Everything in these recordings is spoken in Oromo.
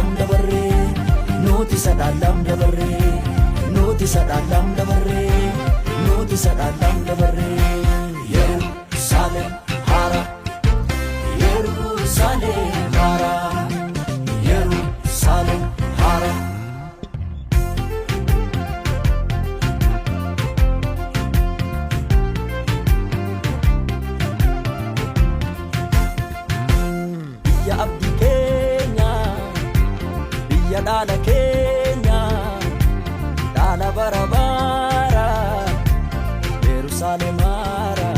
sadaalam dabarre nuti sadaalam dabarre nuti sadaalam dabarre nuti sadaalam dabarre Yerusaalem hara Yerusaalem hara Yerusaalem hara Biyya abdii keenya biyya dhaala keenya dhaala bara bara Yerusaalem hara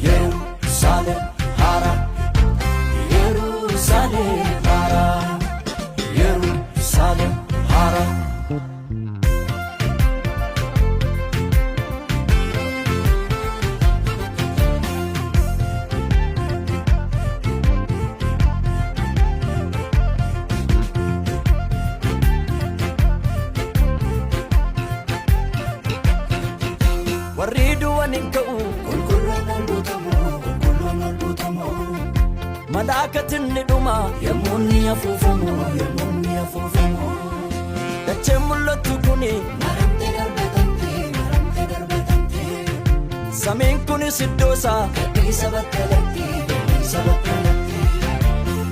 Yerusaalem hara Yerusaalem hara Yerusaalem hara warri duwwanin ka'u qulqulloon ol butamu malaakatin ni dhuma yemmuu ni afuufamu dacheen mul'attu kuni maramtee darbatamte samiin kunis iddoosaa gadhiisa battalatti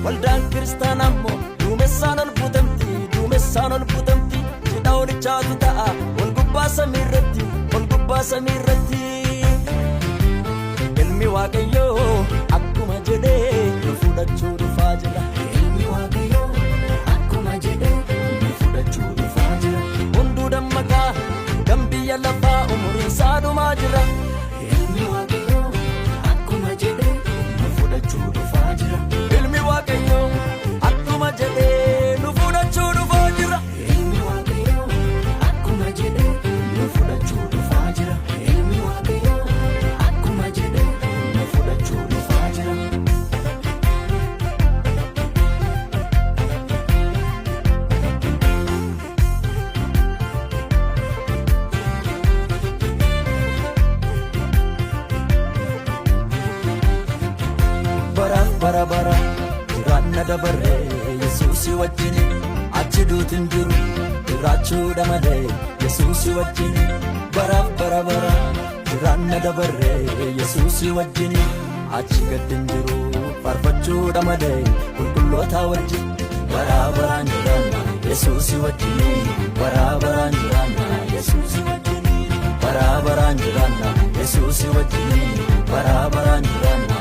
waldaan kiristaanaa immoo duumessaan ol butamti cidha olichaatu ta'a ol gubbaa samiirratti ilmi waaqayyoo akkuma jedhee nu fudhachuu dhufaa jira hunduu dammaqaa biyya lafaa umuriin isaa dhumaa jira ilmi waaqayyoo akkuma jedhee nu fudhachuu dhufaa jira ilmi waaqayyoo akkuma jedhee nu fudhachuu dhufaa jira ilmi waaqayyoo akkuma jedhee nu fudhachuu dhufaa jira ilmi waaqayyoo akkuma jedhee nu fudhachuu dhufaa jira bara jiraanna dabarre Yesuusi wajjin achi duutin jiru jiraachuudha malee Yesuusi wajjin bara jiraanna dabarre Yesuusi wajjin achi gaddin jiru farfachuudha malee qulqulloota wajjin baraan jiraanna Yesuusi wajjin baraan jiraanna Yesuusi wajjin baraan jiraanna Yesuusi wajjin baraan jiraanna